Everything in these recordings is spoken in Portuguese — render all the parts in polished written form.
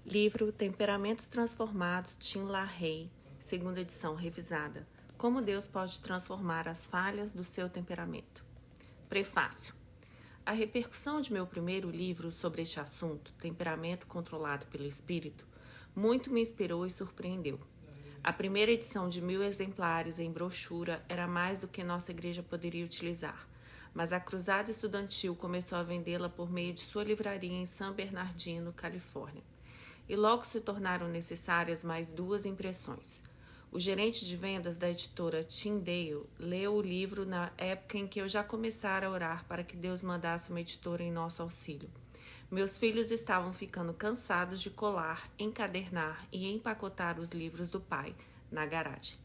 Livro Temperamentos Transformados, Tim LaHaye, segunda edição revisada. Como Deus pode transformar as falhas do seu temperamento. Prefácio. A repercussão de meu primeiro livro sobre este assunto, Temperamento Controlado pelo Espírito, muito me inspirou e surpreendeu. A primeira edição de 1000 exemplares em brochura era mais do que nossa igreja poderia utilizar, mas a Cruzada Estudantil começou a vendê-la por meio de sua livraria em San Bernardino, Califórnia. E logo se tornaram necessárias mais 2 impressões. O gerente de vendas da editora Tyndale leu o livro na época em que eu já começara a orar para que Deus mandasse uma editora em nosso auxílio. Meus filhos estavam ficando cansados de colar, encadernar e empacotar os livros do pai na garagem.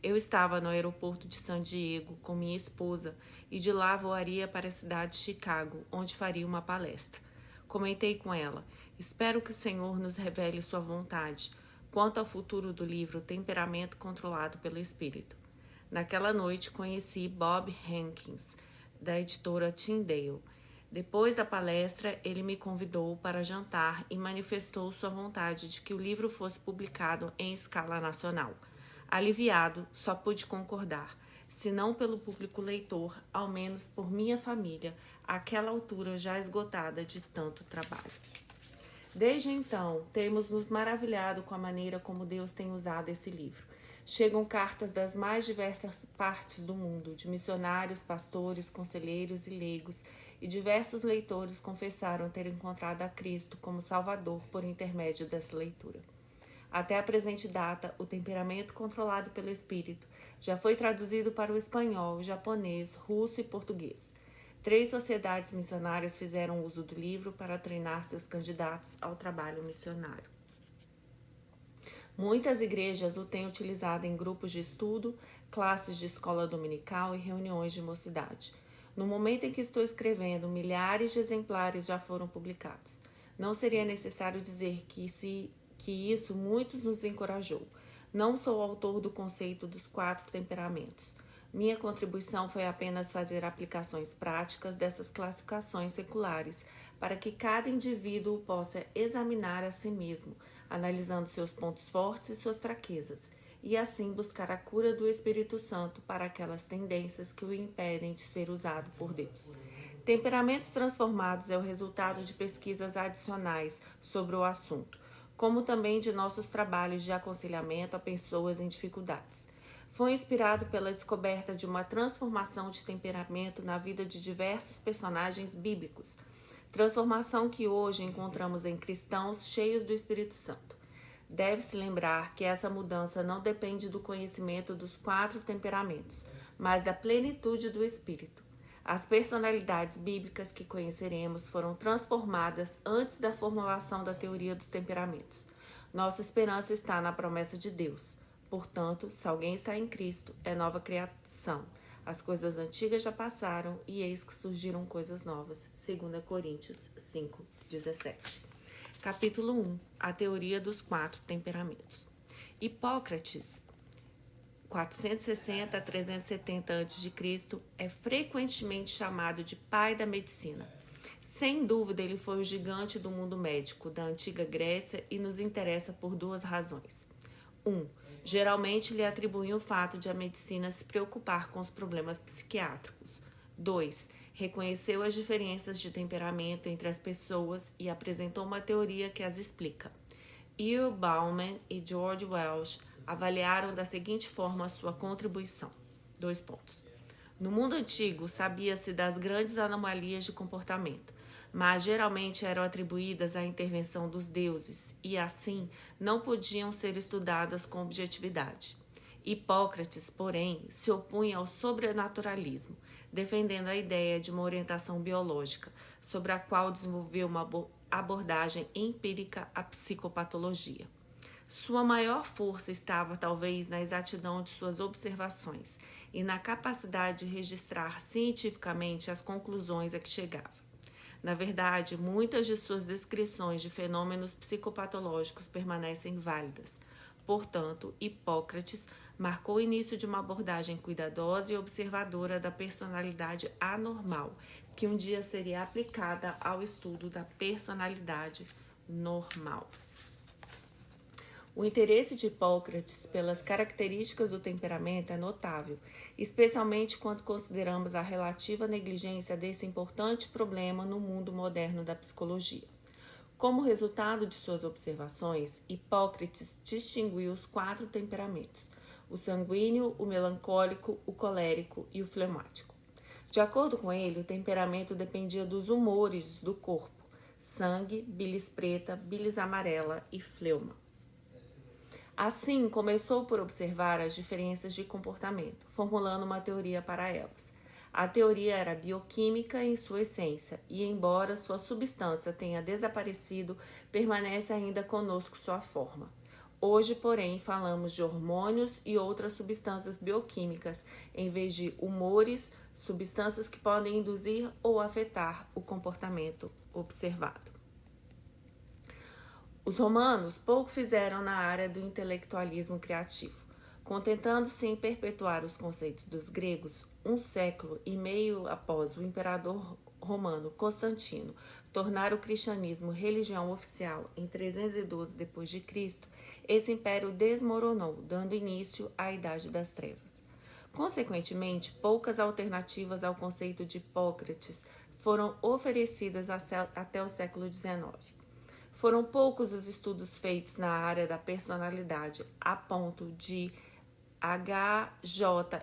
Eu estava no aeroporto de San Diego com minha esposa e de lá voaria para a cidade de Chicago, onde faria uma palestra. Comentei com ela: espero que o Senhor nos revele sua vontade quanto ao futuro do livro Temperamento Controlado pelo Espírito. Naquela noite conheci Bob Hankins, da editora Tyndale. Depois da palestra, ele me convidou para jantar e manifestou sua vontade de que o livro fosse publicado em escala nacional. Aliviado, só pude concordar, se não pelo público leitor, ao menos por minha família, àquela altura já esgotada de tanto trabalho. Desde então, temos nos maravilhado com a maneira como Deus tem usado esse livro. Chegam cartas das mais diversas partes do mundo, de missionários, pastores, conselheiros e leigos, e diversos leitores confessaram ter encontrado a Cristo como Salvador por intermédio dessa leitura. Até a presente data, o Temperamento Controlado pelo Espírito já foi traduzido para o espanhol, japonês, russo e português. 3 sociedades missionárias fizeram uso do livro para treinar seus candidatos ao trabalho missionário. Muitas igrejas o têm utilizado em grupos de estudo, classes de escola dominical e reuniões de mocidade. No momento em que estou escrevendo, milhares de exemplares já foram publicados. Não seria necessário dizer que isso muitos nos encorajou. Não sou autor do conceito dos 4 temperamentos. Minha contribuição foi apenas fazer aplicações práticas dessas classificações seculares para que cada indivíduo possa examinar a si mesmo, analisando seus pontos fortes e suas fraquezas, e assim buscar a cura do Espírito Santo para aquelas tendências que o impedem de ser usado por Deus. Temperamentos transformados é o resultado de pesquisas adicionais sobre o assunto, como também de nossos trabalhos de aconselhamento a pessoas em dificuldades. Foi inspirado pela descoberta de uma transformação de temperamento na vida de diversos personagens bíblicos, transformação que hoje encontramos em cristãos cheios do Espírito Santo. Deve-se lembrar que essa mudança não depende do conhecimento dos 4 temperamentos, mas da plenitude do Espírito. As personalidades bíblicas que conheceremos foram transformadas antes da formulação da teoria dos temperamentos. Nossa esperança está na promessa de Deus. Portanto, se alguém está em Cristo, é nova criação. As coisas antigas já passaram e eis que surgiram coisas novas. 2 Coríntios 5:17. Capítulo 1. A teoria dos 4 temperamentos. Hipócrates, 460 a 370 a.C., é frequentemente chamado de pai da medicina. Sem dúvida, ele foi o gigante do mundo médico da antiga Grécia e nos interessa por 2 razões. 1. Geralmente lhe atribuem o fato de a medicina se preocupar com os problemas psiquiátricos. 2. Reconheceu as diferenças de temperamento entre as pessoas e apresentou uma teoria que as explica. E.O. Bauman e George Welsh avaliaram da seguinte forma a sua contribuição. 2 pontos. No mundo antigo, sabia-se das grandes anomalias de comportamento, mas geralmente eram atribuídas à intervenção dos deuses e, assim, não podiam ser estudadas com objetividade. Hipócrates, porém, se opunha ao sobrenaturalismo, defendendo a ideia de uma orientação biológica, sobre a qual desenvolveu uma abordagem empírica à psicopatologia. Sua maior força estava, talvez, na exatidão de suas observações e na capacidade de registrar cientificamente as conclusões a que chegava. Na verdade, muitas de suas descrições de fenômenos psicopatológicos permanecem válidas. Portanto, Hipócrates marcou o início de uma abordagem cuidadosa e observadora da personalidade anormal, que um dia seria aplicada ao estudo da personalidade normal. O interesse de Hipócrates pelas características do temperamento é notável, especialmente quando consideramos a relativa negligência desse importante problema no mundo moderno da psicologia. Como resultado de suas observações, Hipócrates distinguiu os 4 temperamentos: o sanguíneo, o melancólico, o colérico e o fleumático. De acordo com ele, o temperamento dependia dos humores do corpo: sangue, bilis preta, bilis amarela e fleuma. Assim, começou por observar as diferenças de comportamento, formulando uma teoria para elas. A teoria era bioquímica em sua essência e, embora sua substância tenha desaparecido, permanece ainda conosco sua forma. Hoje, porém, falamos de hormônios e outras substâncias bioquímicas, em vez de humores, substâncias que podem induzir ou afetar o comportamento observado. Os romanos pouco fizeram na área do intelectualismo criativo, contentando-se em perpetuar os conceitos dos gregos. Um século e meio após o imperador romano Constantino tornar o cristianismo religião oficial em 312 d.C., esse império desmoronou, dando início à Idade das Trevas. Consequentemente, poucas alternativas ao conceito de Hipócrates foram oferecidas até o século XIX. Foram poucos os estudos feitos na área da personalidade, a ponto de H.J.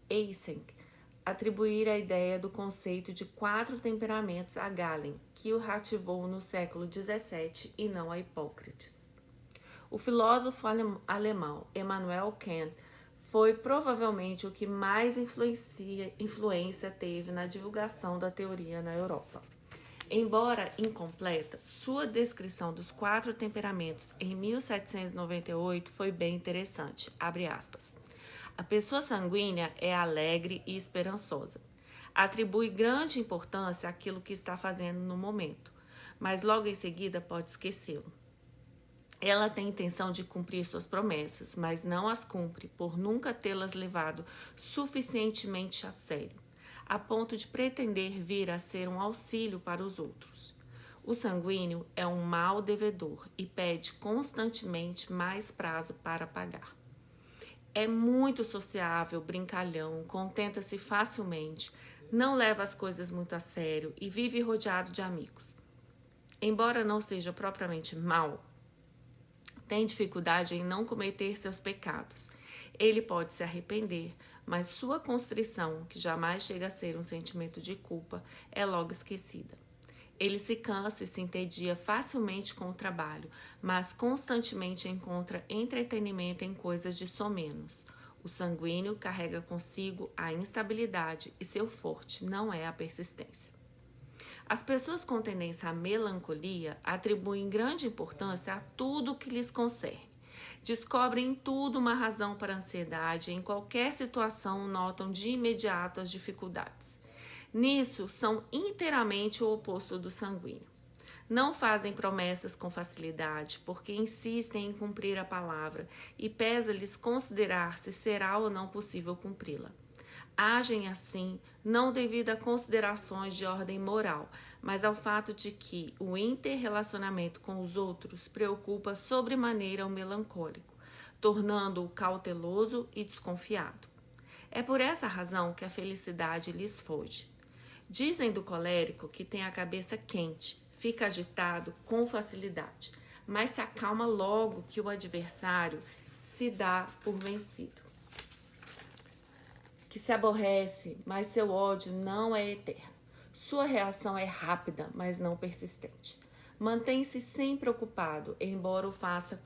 Eysenck atribuir a ideia do conceito de 4 temperamentos a Galen, que o reativou no século XVII e não a Hipócrates. O filósofo alemão Immanuel Kant foi provavelmente o que mais influência teve na divulgação da teoria na Europa. Embora incompleta, sua descrição dos 4 temperamentos em 1798 foi bem interessante. Abre aspas. A pessoa sanguínea é alegre e esperançosa. Atribui grande importância àquilo que está fazendo no momento, mas logo em seguida pode esquecê-lo. Ela tem intenção de cumprir suas promessas, mas não as cumpre por nunca tê-las levado suficientemente a sério, a ponto de pretender vir a ser um auxílio para os outros. O sanguíneo é um mau devedor e pede constantemente mais prazo para pagar. É muito sociável, brincalhão, contenta-se facilmente, não leva as coisas muito a sério e vive rodeado de amigos. Embora não seja propriamente mau, tem dificuldade em não cometer seus pecados. Ele pode se arrepender, mas sua constrição, que jamais chega a ser um sentimento de culpa, é logo esquecida. Ele se cansa e se entedia facilmente com o trabalho, mas constantemente encontra entretenimento em coisas de somenos. O sanguíneo carrega consigo a instabilidade e seu forte não é a persistência. As pessoas com tendência à melancolia atribuem grande importância a tudo o que lhes concerne. Descobrem em tudo uma razão para a ansiedade e em qualquer situação notam de imediato as dificuldades. Nisso, são inteiramente o oposto do sanguíneo. Não fazem promessas com facilidade, porque insistem em cumprir a palavra e pesa-lhes considerar se será ou não possível cumpri-la. Agem assim, não devido a considerações de ordem moral, mas ao fato de que o interrelacionamento com os outros preocupa sobremaneira o melancólico, tornando-o cauteloso e desconfiado. É por essa razão que a felicidade lhes foge. Dizem do colérico que tem a cabeça quente, fica agitado com facilidade, mas se acalma logo que o adversário se dá por vencido. Que se aborrece, mas seu ódio não é eterno. Sua reação é rápida, mas não persistente. Mantém-se sempre ocupado, embora o faça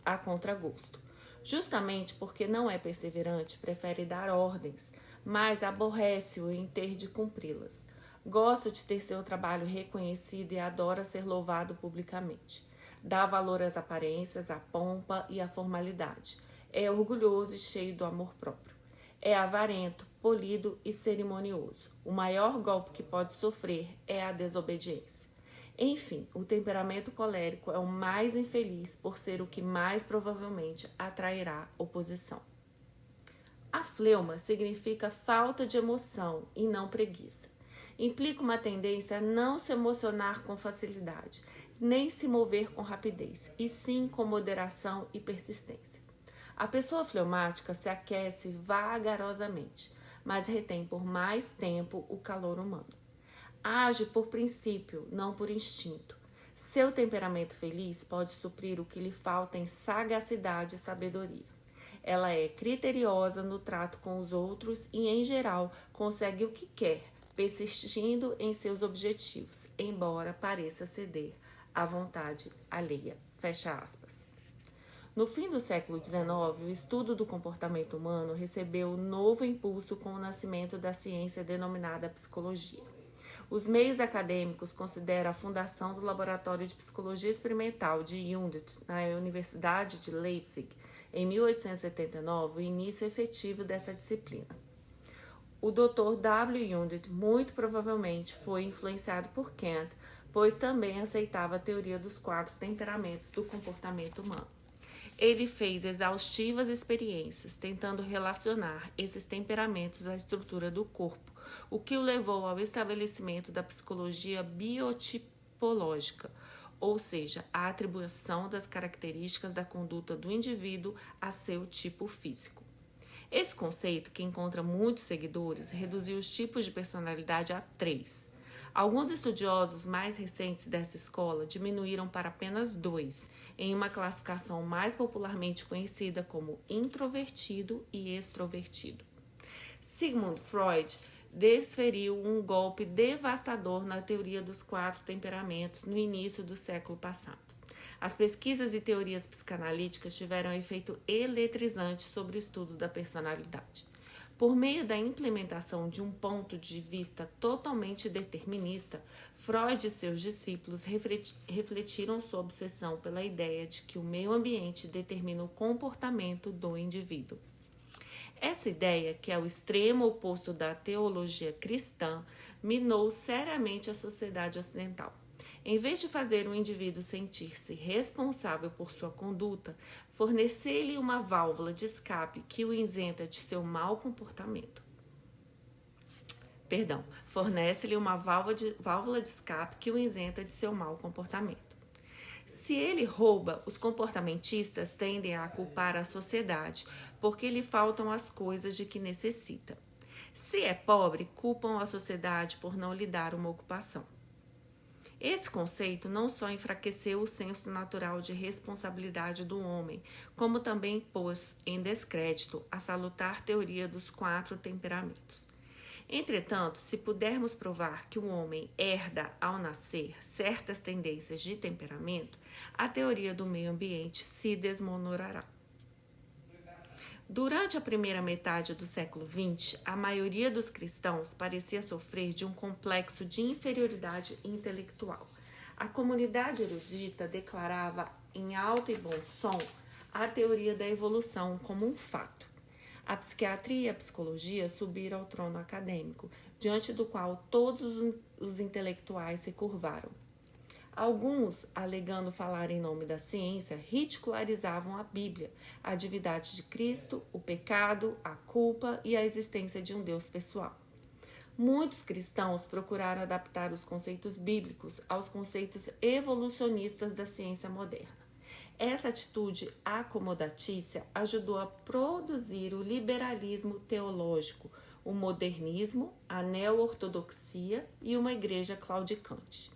a contragosto. Justamente porque não é perseverante, prefere dar ordens, mas aborrece-o em ter de cumpri-las. Gosta de ter seu trabalho reconhecido e adora ser louvado publicamente. Dá valor às aparências, à pompa e à formalidade. É orgulhoso e cheio do amor próprio. É avarento, polido e cerimonioso. O maior golpe que pode sofrer é a desobediência. Enfim, o temperamento colérico é o mais infeliz por ser o que mais provavelmente atrairá oposição. A fleuma significa falta de emoção e não preguiça. Implica uma tendência a não se emocionar com facilidade. nem se mover com rapidez, e sim com moderação e persistência. A pessoa fleumática se aquece vagarosamente, mas retém por mais tempo o calor humano. Age por princípio, não por instinto. Seu temperamento feliz pode suprir o que lhe falta em sagacidade e sabedoria. Ela é criteriosa no trato com os outros e, em geral, consegue o que quer, persistindo em seus objetivos, embora pareça ceder à vontade alheia. Fecha aspas. No fim do século XIX, o estudo do comportamento humano recebeu novo impulso com o nascimento da ciência denominada psicologia. Os meios acadêmicos consideram a fundação do Laboratório de Psicologia Experimental de Jundt, na Universidade de Leipzig, em 1879, o início efetivo dessa disciplina. O Dr. W. Jundt muito provavelmente foi influenciado por Kant, pois também aceitava a teoria dos 4 temperamentos do comportamento humano. Ele fez exaustivas experiências tentando relacionar esses temperamentos à estrutura do corpo, o que o levou ao estabelecimento da psicologia biotipológica, ou seja, a atribuição das características da conduta do indivíduo a seu tipo físico. Esse conceito, que encontra muitos seguidores, reduziu os tipos de personalidade a 3. Alguns estudiosos mais recentes dessa escola diminuíram para apenas 2, em uma classificação mais popularmente conhecida como introvertido e extrovertido. Sigmund Freud desferiu um golpe devastador na teoria dos 4 temperamentos no início do século passado. As pesquisas e teorias psicanalíticas tiveram efeito eletrizante sobre o estudo da personalidade. Por meio da implementação de um ponto de vista totalmente determinista, Freud e seus discípulos refletiram sua obsessão pela ideia de que o meio ambiente determina o comportamento do indivíduo. Essa ideia, que é o extremo oposto da teologia cristã, minou seriamente a sociedade ocidental. Em vez de fazer o indivíduo sentir-se responsável por sua conduta, fornecer-lhe uma válvula de escape que o isenta de seu mau comportamento. Fornece-lhe uma válvula de escape que o isenta de seu mau comportamento. Se ele rouba, os comportamentistas tendem a culpar a sociedade porque lhe faltam as coisas de que necessita. Se é pobre, culpam a sociedade por não lhe dar uma ocupação. Esse conceito não só enfraqueceu o senso natural de responsabilidade do homem, como também pôs em descrédito a salutar teoria dos 4 temperamentos. Entretanto, se pudermos provar que o homem herda ao nascer certas tendências de temperamento, a teoria do meio ambiente se desmoronará. Durante a primeira metade do século XX, a maioria dos cristãos parecia sofrer de um complexo de inferioridade intelectual. A comunidade erudita declarava em alto e bom som a teoria da evolução como um fato. A psiquiatria e a psicologia subiram ao trono acadêmico, diante do qual todos os intelectuais se curvaram. Alguns, alegando falar em nome da ciência, ridicularizavam a Bíblia, a divindade de Cristo, o pecado, a culpa e a existência de um Deus pessoal. Muitos cristãos procuraram adaptar os conceitos bíblicos aos conceitos evolucionistas da ciência moderna. Essa atitude acomodatícia ajudou a produzir o liberalismo teológico, o modernismo, a neo-ortodoxia e uma igreja claudicante.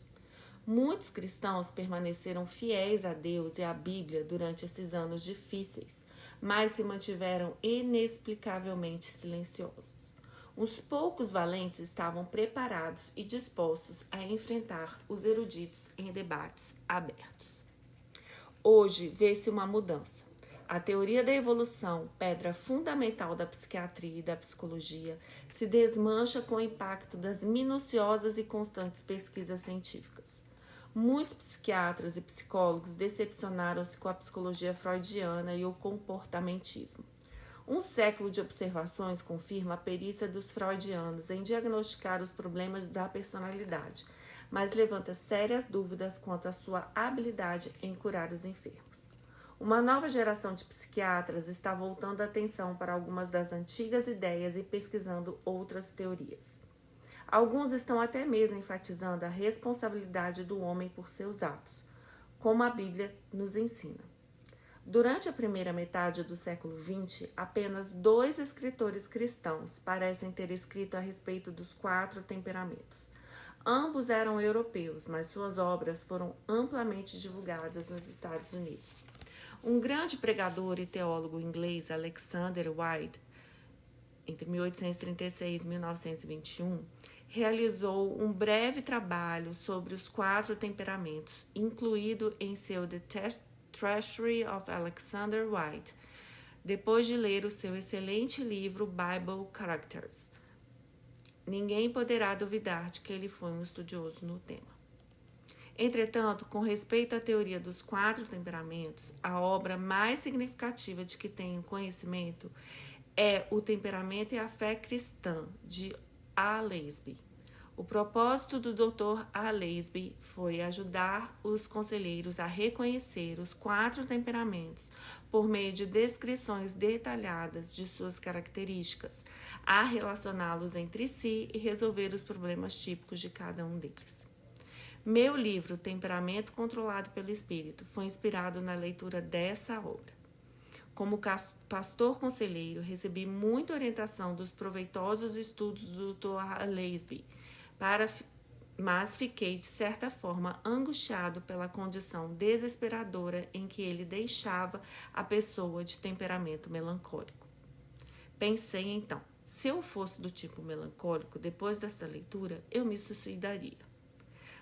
Muitos cristãos permaneceram fiéis a Deus e à Bíblia durante esses anos difíceis, mas se mantiveram inexplicavelmente silenciosos. Uns poucos valentes estavam preparados e dispostos a enfrentar os eruditos em debates abertos. Hoje vê-se uma mudança. A teoria da evolução, pedra fundamental da psiquiatria e da psicologia, se desmancha com o impacto das minuciosas e constantes pesquisas científicas. Muitos psiquiatras e psicólogos decepcionaram-se com a psicologia freudiana e o comportamentismo. Um século de observações confirma a perícia dos freudianos em diagnosticar os problemas da personalidade, mas levanta sérias dúvidas quanto à sua habilidade em curar os enfermos. Uma nova geração de psiquiatras está voltando a atenção para algumas das antigas ideias e pesquisando outras teorias. Alguns estão até mesmo enfatizando a responsabilidade do homem por seus atos. como a Bíblia nos ensina. Durante a primeira metade do século XX, apenas 2 escritores cristãos parecem ter escrito a respeito dos 4 temperamentos. Ambos eram europeus, mas suas obras foram amplamente divulgadas nos Estados Unidos. Um grande pregador e teólogo inglês, Alexander Whyte, entre 1836 e 1921, realizou um breve trabalho sobre os 4 temperamentos, incluído em seu The Treasury of Alexander Whyte, depois de ler o seu excelente livro Bible Characters. Ninguém poderá duvidar de que ele foi um estudioso no tema. Entretanto, com respeito à teoria dos 4 temperamentos, a obra mais significativa de que tenho conhecimento é O Temperamento e a Fé Cristã, de A. Leisby. O propósito do Dr. A. Leisby foi ajudar os conselheiros a reconhecer os 4 temperamentos por meio de descrições detalhadas de suas características, a relacioná-los entre si e resolver os problemas típicos de cada um deles. Meu livro, Temperamento Controlado pelo Espírito, foi inspirado na leitura dessa obra. Como pastor conselheiro, recebi muita orientação dos proveitosos estudos do Dr. Leisby, mas fiquei, de certa forma, angustiado pela condição desesperadora em que ele deixava a pessoa de temperamento melancólico. Pensei então, se eu fosse do tipo melancólico, depois desta leitura, eu me suicidaria.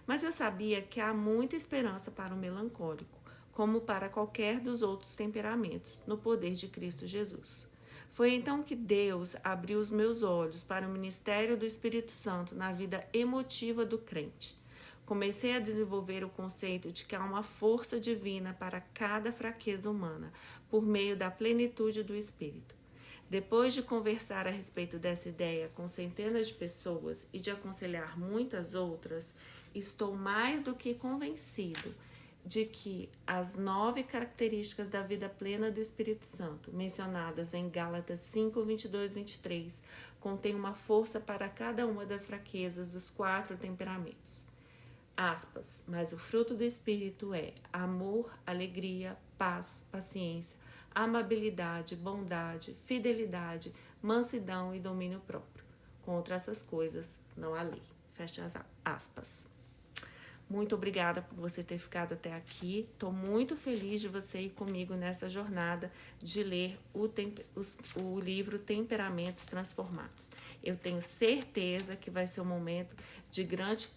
Mas eu sabia que há muita esperança para o melancólico, como para qualquer dos outros temperamentos, no poder de Cristo Jesus. Foi então que Deus abriu os meus olhos para o ministério do Espírito Santo na vida emotiva do crente. Comecei a desenvolver o conceito de que há uma força divina para cada fraqueza humana, por meio da plenitude do Espírito. Depois de conversar a respeito dessa ideia com centenas de pessoas e de aconselhar muitas outras, estou mais do que convencido de que as 9 características da vida plena do Espírito Santo, mencionadas em Gálatas 5, 22, 23, contêm uma força para cada uma das fraquezas dos 4 temperamentos. Aspas, mas o fruto do Espírito é amor, alegria, paz, paciência, amabilidade, bondade, fidelidade, mansidão e domínio próprio. Contra essas coisas não há lei. Fecha as aspas. Muito obrigada por você ter ficado até aqui. Estou muito feliz de você ir comigo nessa jornada de ler o livro Temperamentos Transformados. Eu tenho certeza que vai ser um momento de grande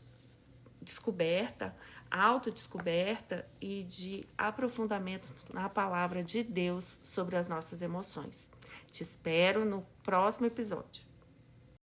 descoberta, autodescoberta e de aprofundamento na palavra de Deus sobre as nossas emoções. Te espero no próximo episódio.